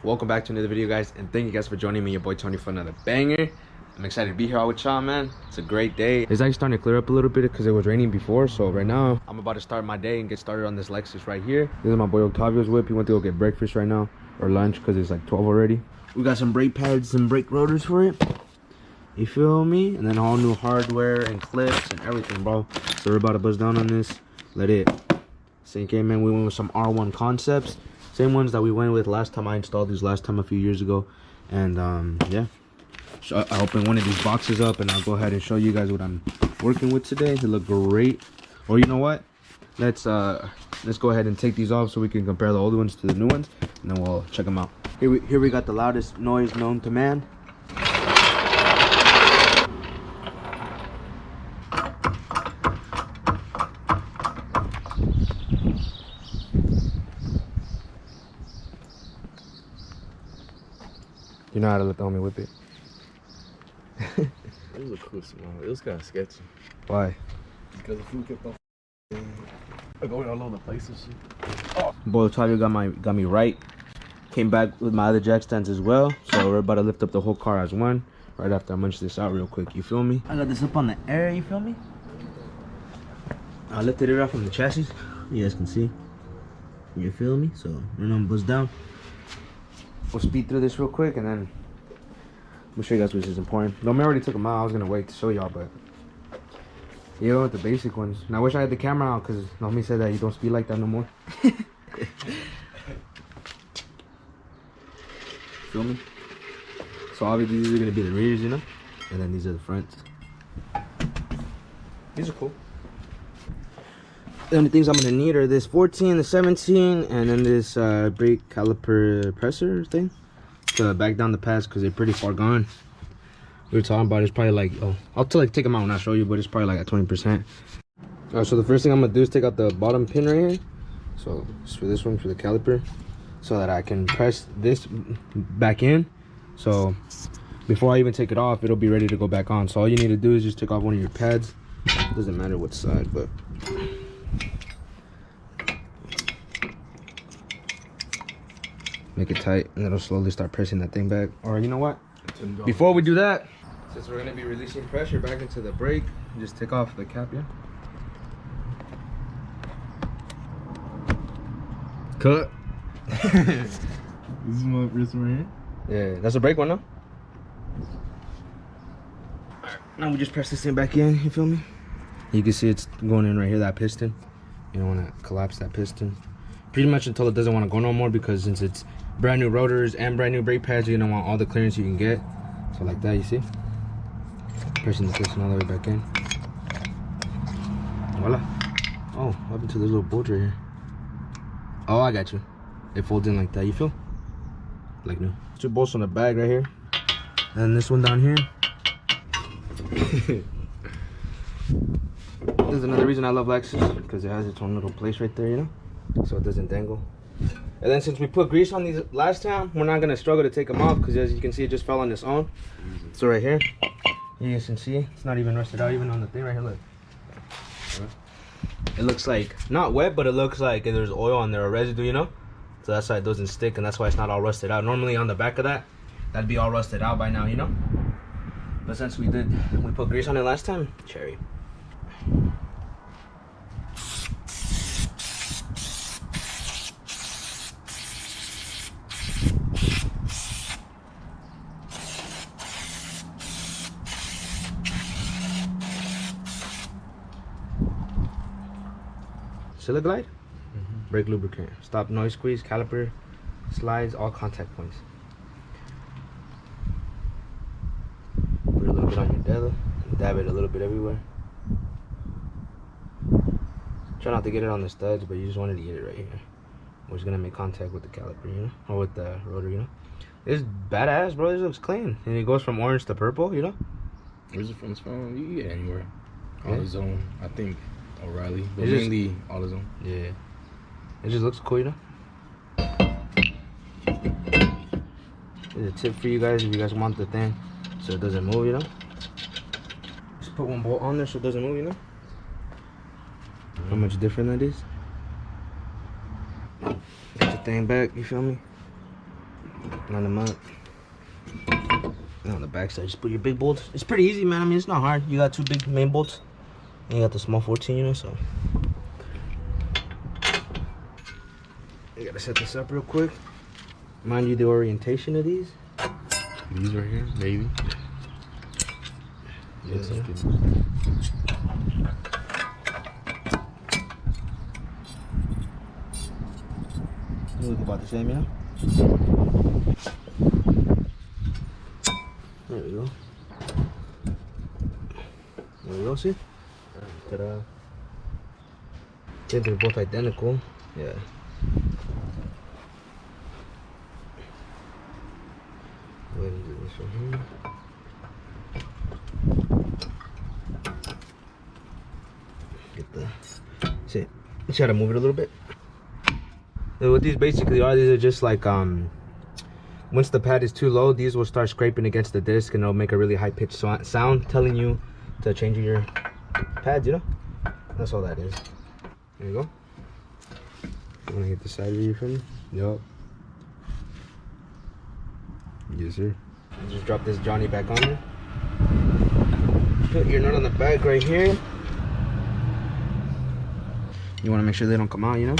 Welcome back to another video, guys, and thank you guys for joining me, your boy Tony, for another banger. I'm excited to be here all with y'all, man. It's a great day. It's actually starting to clear up a little bit because it was raining before, so right now I'm about to start my day and get started on this Lexus right here. This is my boy Octavio's whip. He went to go get breakfast right now, or lunch, because it's like 12 already. We got some brake pads and brake rotors for it, you feel me? And then all new hardware and clips and everything, bro. So we're about to buzz down on this, let it sink in, man. We went with some R1 concepts, same ones that we went with last time. I installed these last time a few years ago. And yeah, so I opened one of these boxes up and I'll go ahead and show you guys what I'm working with today. They look great. Or you know what, let's go ahead and take these off so we can compare the old ones to the new ones, and then we'll check them out. Here we got the loudest noise known to man. You know how to let the homie whip it. It was a cool smell. It was kind of sketchy. Why? Because the food kept on going all over the place and shit. Oh. Boy, Octavio got me right. Came back with my other jack stands as well. So we're about to lift up the whole car as one. Right after I munch this out real quick, you feel me? I got this up on the air, you feel me? I lifted it up from the chassis. You guys can see. You feel me? So right now I'm buzzed down. We'll speed through this real quick and then we'll show you guys which is important. No, I already took them out. I was gonna wait to show y'all, but you know, with the basic ones. And I wish I had the camera out because Naomi said that you don't speed like that no more. Feel me? So obviously these are gonna be the rears, you know, and then these are the fronts. These are cool. The only things I'm gonna need are this 14, the 17, and then this brake caliper presser thing to back down the pads because they're pretty far gone. We were talking about it's probably like, oh, I'll take them out when I show you, but it's probably like at 20%. Alright, so the first thing I'm gonna do is take out the bottom pin right here. So just for this one, for the caliper, so that I can press this back in. So before I even take it off, it'll be ready to go back on. So all you need to do is just take off one of your pads. Doesn't matter what side, but make it tight, and it'll slowly start pressing that thing back. Or you know what? Before we do that, since we're gonna be releasing pressure back into the brake, just take off the cap, yeah? Cut. This is my wrist right here? Yeah, that's a brake one, no? Now we just press this thing back in, you feel me? You can see it's going in right here, that piston. You don't want to collapse that piston. Pretty much until it doesn't want to go no more, because since it's brand new rotors and brand new brake pads, you're gonna want all the clearance you can get. So like that, you see? Pressing the piston all the way back in. Voila. Oh, what happened to this little bolt right here? Oh, I got you. It folds in like that, you feel? Like new. Two bolts on the bag right here. And this one down here. This is another reason I love Lexus, because it has its own little place right there, you know? So it doesn't dangle. And then since we put grease on these last time, we're not gonna struggle to take them off, because as you can see, it just fell on its own. So right here, you guys can see it's not even rusted out, even on the thing right here. Look, it looks like not wet, but it looks like there's oil on there or residue, you know. So that's why it doesn't stick, and that's why it's not all rusted out. Normally on the back of that'd be all rusted out by now, you know. But since we put grease on it last time, cherry. Silla glide, brake lubricant, stop noise squeeze, caliper, slides, all contact points. Put a little bit on your dab, dab it a little bit everywhere. Try not to get it on the studs, but you just wanted to get it right here, which is gonna make contact with the caliper, you know, or with the rotor, you know. It's badass, bro. This looks clean, and it goes from orange to purple, you know. Where's it from? It's from, you can get it anywhere. AutoZone, I think. O'Reilly, but it's mainly AutoZone. Yeah, it just looks cool, you know. There's a tip for you guys if you guys want the thing so it doesn't move, you know. Just put one bolt on there so it doesn't move, you know. How much different that is. Get the thing back, you feel me? Line them up. And on the back side, just put your big bolts. It's pretty easy, man. I mean, it's not hard. You got 2 big main bolts. And you got the small 14, you know, so. You gotta set this up real quick. Mind you, the orientation of these. These right here, maybe. Yes, Yeah. They look about the same, yeah? There we go. There we go, see? Ta-da. They're both identical. Yeah. Go ahead and do this one here. Get the. See, just gotta move it a little bit. And what these basically are, these are just like once the pad is too low, these will start scraping against the disc and it'll make a really high pitched sound telling you to change your pads, you know? That's all that is. There you go. You wanna get the side view from me? Yup. Yes, sir. Just drop this Johnny back on there. Put your nut on the back right here. You wanna make sure they don't come out, you know?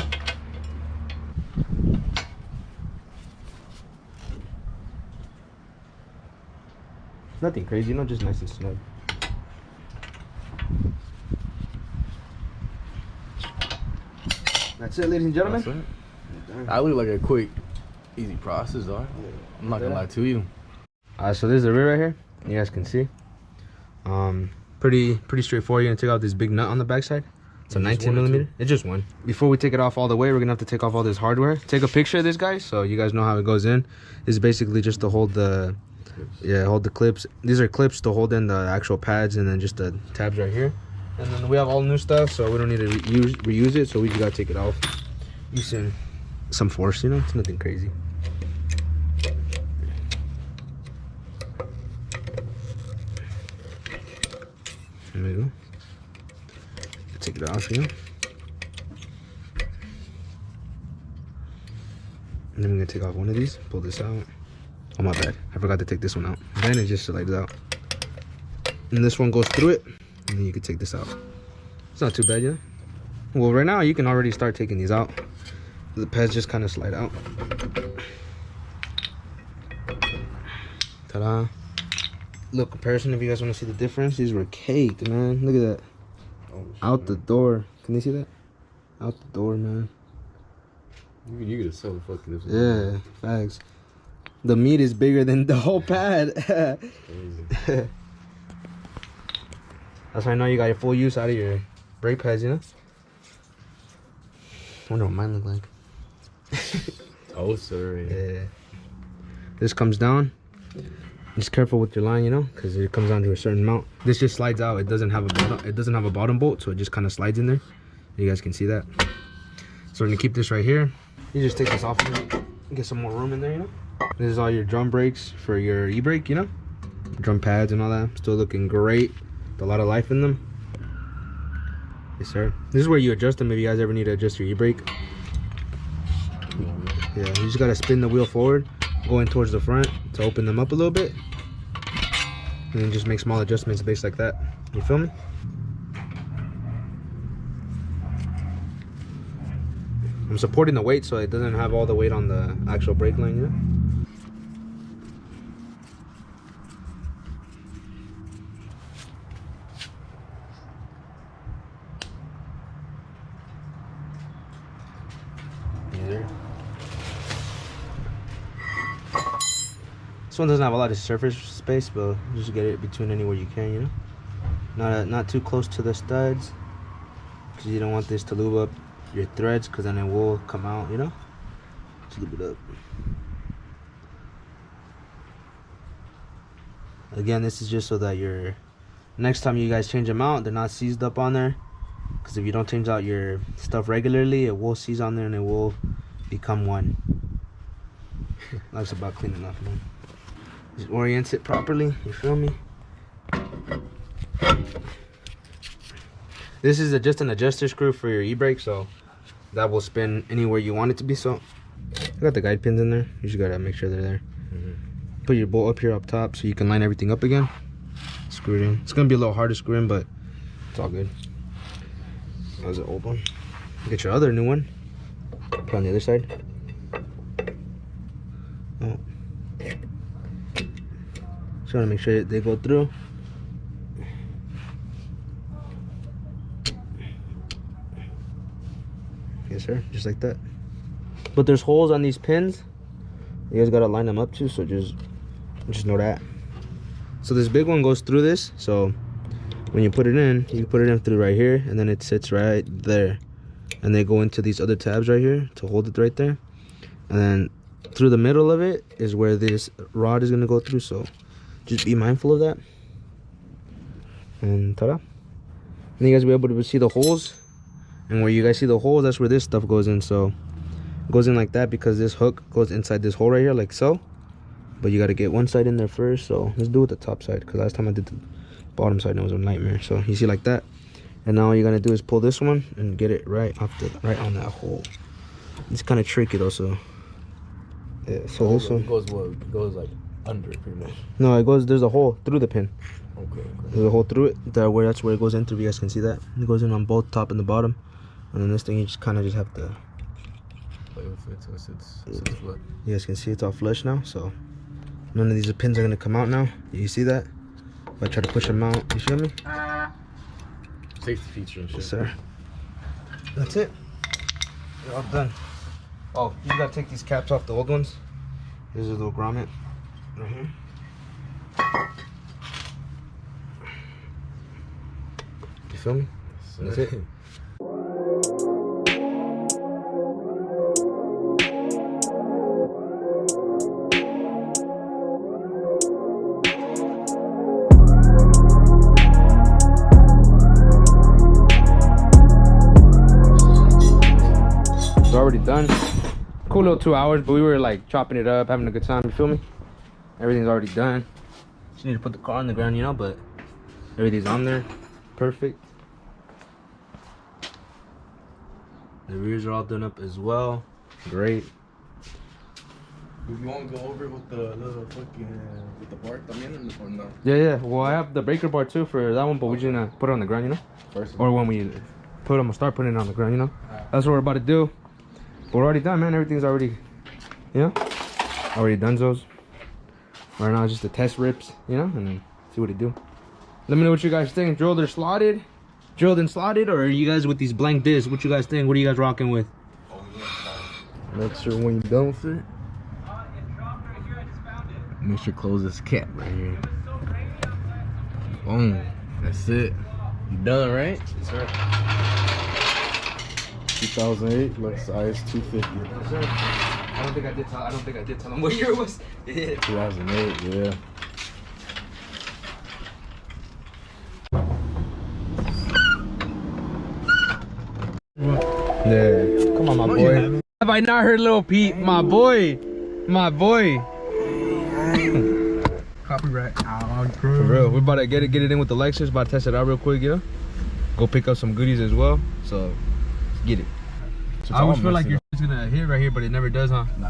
Nothing crazy, you know, just nice and snug. That's it, ladies and gentlemen. That's it. That look like a quick, easy process, though. I'm not gonna lie to you. So this is the rear right here. You guys can see. Pretty straightforward. You're gonna take out this big nut on the backside. It's a 19 millimeter. It's just one. Before we take it off all the way, we're gonna have to take off all this hardware. Take a picture of this, guys, so you guys know how it goes in. This is basically just to hold the. Yeah, hold the clips. These are clips to hold in the actual pads, and then just the tabs right here. And then we have all new stuff, so we don't need to reuse it. So we just gotta take it off using some force, you know. It's nothing crazy. There we go. Take it off, you know. And then we're gonna take off one of these. Pull this out. Oh, my bad. I forgot to take this one out. Then it just slides out. And this one goes through it. And then you can take this out. It's not too bad, yeah? Well, right now, you can already start taking these out. The pads just kind of slide out. Ta-da. Little comparison if you guys want to see the difference. These were caked, man. Look at that. Oh, Out the door. Can you see that? Out the door, man. You could have so fucking this. Yeah, facts. The meat is bigger than the whole pad. That's how I know you got your full use out of your brake pads, you know? I wonder what mine look like. Oh, sorry. Yeah. This comes down. Just careful with your line, you know, because it comes down to a certain amount. This just slides out. It doesn't have a bottom. It doesn't have a bottom bolt, so it just kind of slides in there. You guys can see that. So we're gonna keep this right here. You just take this off and get some more room in there, you know. This is all your drum brakes for your e-brake, you know, drum pads and all that. Still looking great. With a lot of life in them. Yes, sir. This is where you adjust them if you guys ever need to adjust your e-brake. Yeah, you just gotta spin the wheel forward, going towards the front to open them up a little bit, and then just make small adjustments based like that. You feel me? I'm supporting the weight so it doesn't have all the weight on the actual brake line, you know? This one doesn't have a lot of surface space, but just get it between anywhere you can, you know? Not too close to the studs, because you don't want this to lube up your threads, because then it will come out, you know? Just lube it up. Again, this is just so that your next time you guys change them out, they're not seized up on there, because if you don't change out your stuff regularly, it will seize on there and it will become one. Life's about cleaning up, man. Just orient it properly, you feel me? This is just an adjuster screw for your e-brake, so that will spin anywhere you want it to be. So I got the guide pins in there. You just gotta make sure they're there. Put your bolt up here up top so you can line everything up again. Screw it in. It's gonna be a little hard to screw in, but it's all good. That was an old one. Get your other new one. Put on the other side. Oh. Just wanna make sure they go through. Yes, sir. Just like that. But there's holes on these pins. You guys gotta line them up too, so just know that. So this big one goes through this, so when you put it in, you put it in through right here, and then it sits right there, and they go into these other tabs right here to hold it right there, and then through the middle of it is where this rod is gonna go through, so just be mindful of that. And ta-da. And you guys will be able to see the holes, and where you guys see the holes, that's where this stuff goes in. So it goes in like that because this hook goes inside this hole right here, like so. But you got to get one side in there first. So let's do it the top side, because last time I did the bottom side and it was a nightmare. So you see like that, and now all you're gonna do is pull this one and get it right on that hole. It's kind of tricky though, so yeah. So also it goes what? It goes like under it pretty much. No, it goes. There's a hole through the pin. Okay. There's a hole through it. That's where it goes in through. You guys can see that. It goes in on both top and the bottom. And then this thing, you just kind of just have to play with it so it's flat. You guys can see it's all flush now, so none of these pins are gonna come out now. You see that? If I try to push them out, you feel me? Safety feature and shit. Yes, sir. That's it. You're all done. Oh, you gotta take these caps off, the old ones. Here's a little grommet right here. You feel me? That's it. Already done. Cool little 2 hours, but we were like chopping it up, having a good time. You feel me? Everything's already done. Just need to put the car on the ground, you know, but everything's on there. Perfect. The rears are all done up as well. Great. Do you want to go over it with the little fucking with the bar también or no? Yeah. Well, I have the breaker bar too for that one, but we're just gonna put it on the ground, you know. First. Or when we put them, start putting it on the ground, you know. That's what we're about to do. But we're already done, man. Everything's already, you know, already done those. Right now, just the test rips, you know, and then see what it do. Let me know what you guys think. Drilled and slotted, or are you guys with these blank discs? What you guys think? What are you guys rocking with? Make sure when you're done with it, make sure close this cap right here. Boom. That's it. You done, right? Yes, sir. 2008 Lexus IS250. Yes, sir. I don't think I did tell them what year it was. Yeah. 2008, yeah. Yeah. Come on, my boy. Have I not heard Lil Pete? My boy. Copyright. For real. We're about to get it in with the Lexus. About to test it out real quick, you know? Go pick up some goodies as well. So, let's get it. I always feel like you're just gonna hit right here, but it never does, huh? Nah.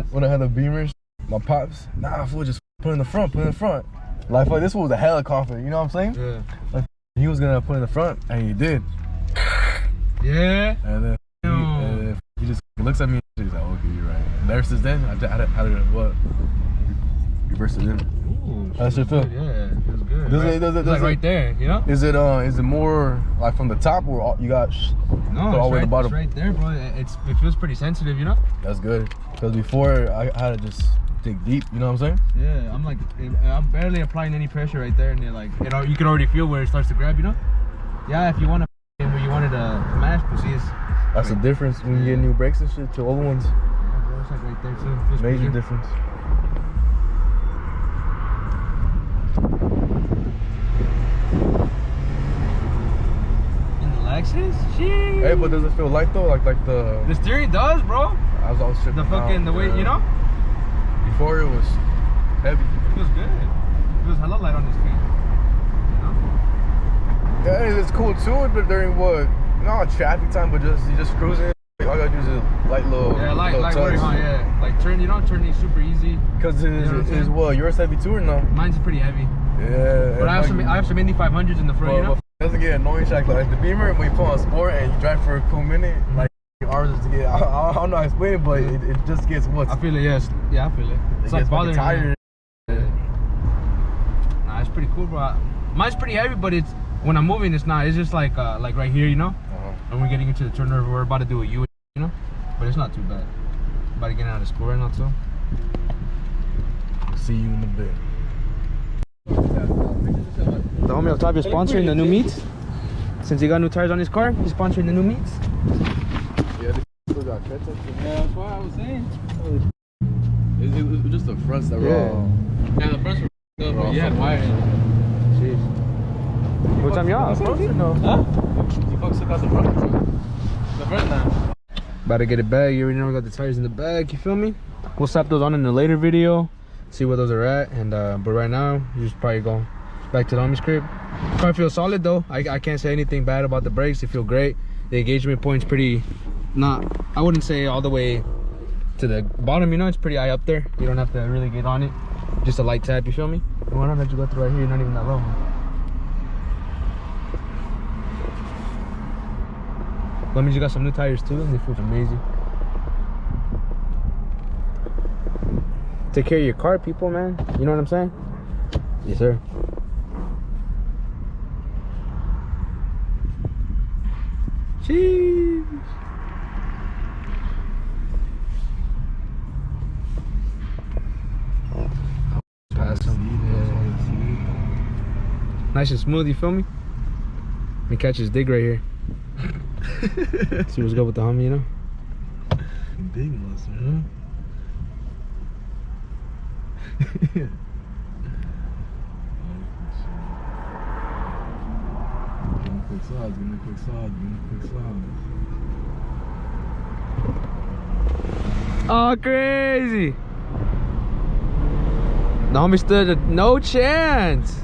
When I had the Beamers, my pops, nah, fool, just put in the front. Like, fuck, this was a hella confident, you know what I'm saying? Yeah. Like, he was gonna put in the front, and he did. Yeah? And then he just looks at me and he's like, okay, you're right. And ever since then, I had to what? Reverse it in. Ooh, How does it feel? Yeah, it feels good. Does It's like right there, you know? Is it more like from the top or you got no, all the way to the bottom? It's right there, bro. It feels pretty sensitive, you know? That's good. Because before I had to just dig deep, you know what I'm saying? Yeah, I'm barely applying any pressure right there, and like you can already feel where it starts to grab, you know? Yeah, if you want to, where you wanted to mash, pues sí, that's the difference when you get new brakes and shit to old ones. Yeah, bro, it's like right there too. Feels Major difference. In the Lexus? Sheesh. Hey, but does it feel light though? Like the steering does, bro. I was all stripped The fucking out, way, you know? Before it was heavy. It feels good. It feels hella light on his feet. You know? Yeah, it's cool too, but during what? Not traffic time, but just cruising. Oh, all I gotta do is just light little. Yeah, light little work, touch. huh? Yeah, like turning super easy. Cause it's what yours heavy too or no? Mine's pretty heavy. Yeah. But I have some Indy 500s in the front, you know. But it doesn't get annoying, Shaq. Like the Beamer, when you put on sport and you drive for a cool minute, like ours is to get. I don't know how to explain it, but it just gets what. I feel it. Yes. Yeah, I feel it. It's like bothering me. Tired. Nah, it's pretty cool, bro. Mine's pretty heavy, but it's when I'm moving, it's not. It's just like right here, you know. And we're getting into the turn, we're about to do a U, you know. But it's not too bad. About to get out of school right now too. See you in a bit. The homie up top is sponsoring the new meets. Since he got new tires on his car, he's sponsoring the new meets. Yeah, they still got ketchup. Yeah, that's what I was saying. It was just the fronts that were all. Yeah, the fronts were good, but you had wire in it. Jeez. What time y'all? Huh? You folks took out the front. The front now. About to get it back. You already know we got the tires in the back. You feel me? We'll slap those on in a later video. See where those are at. And but right now, you just probably go back to the homie's crib. Car feels solid though. I can't say anything bad about the brakes. They feel great. The engagement point's pretty. Not. I wouldn't say all the way to the bottom. You know, it's pretty high up there. You don't have to really get on it. Just a light tap. You feel me? And why not let you go through right here? You're not even that low. That means you got some new tires too, and they feel amazing. Take care of your car, people, man. You know what I'm saying? Yes, sir. Jeez. Pass him. Yeah. Nice and smooth, you feel me? Let me catch his dig right here. See what's good with the homie, you know? Big monster, huh? Give me quick sides, give me quick sides, give me quick sides. Oh, crazy. The homie stood a no chance.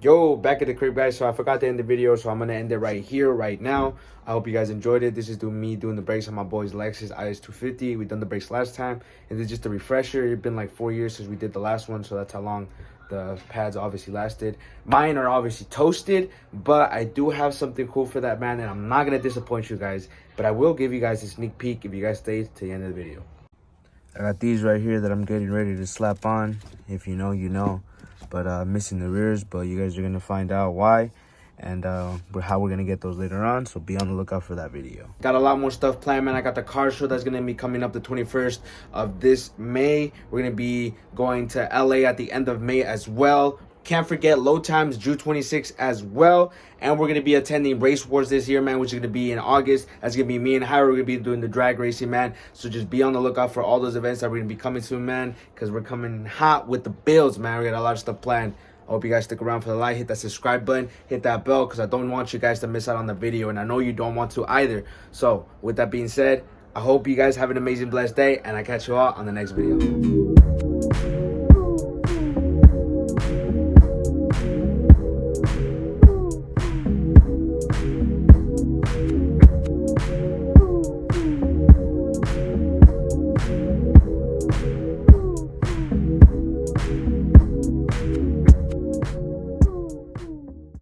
Yo, back at the crib, guys. So I forgot to end the video, so I'm gonna end it right here, right now. I hope you guys enjoyed it. This is me doing the brakes on my boy's Lexus IS250. We done the brakes last time, and this is just a refresher. It's been like 4 years since we did the last one, so that's how long the pads obviously lasted. Mine are obviously toasted, but I do have something cool for that, man, and I'm not gonna disappoint you guys, but I will give you guys a sneak peek if you guys stay to the end of the video. I got these right here that I'm getting ready to slap on. If you know, you know. But missing the rears, but you guys are gonna find out why and how we're gonna get those later on, so be on the lookout for that video. Got a lot more stuff planned, man. I got the car show that's gonna be coming up the 21st of this May. We're gonna be going to LA at the end of May as well. Can't forget Low Times June 26th as well. And we're going to be attending Race Wars this year, man, which is going to be in August. That's going to be me and Hyra. We're going to be doing the drag racing, man. So just be on the lookout for all those events that we're going to be coming soon, man, because we're coming hot with the builds, man. We got a lot of stuff planned. I hope you guys stick around for the light. Hit that subscribe button. Hit that bell, because I don't want you guys to miss out on the video. And I know you don't want to either. So with that being said, I hope you guys have an amazing, blessed day. And I catch you all on the next video.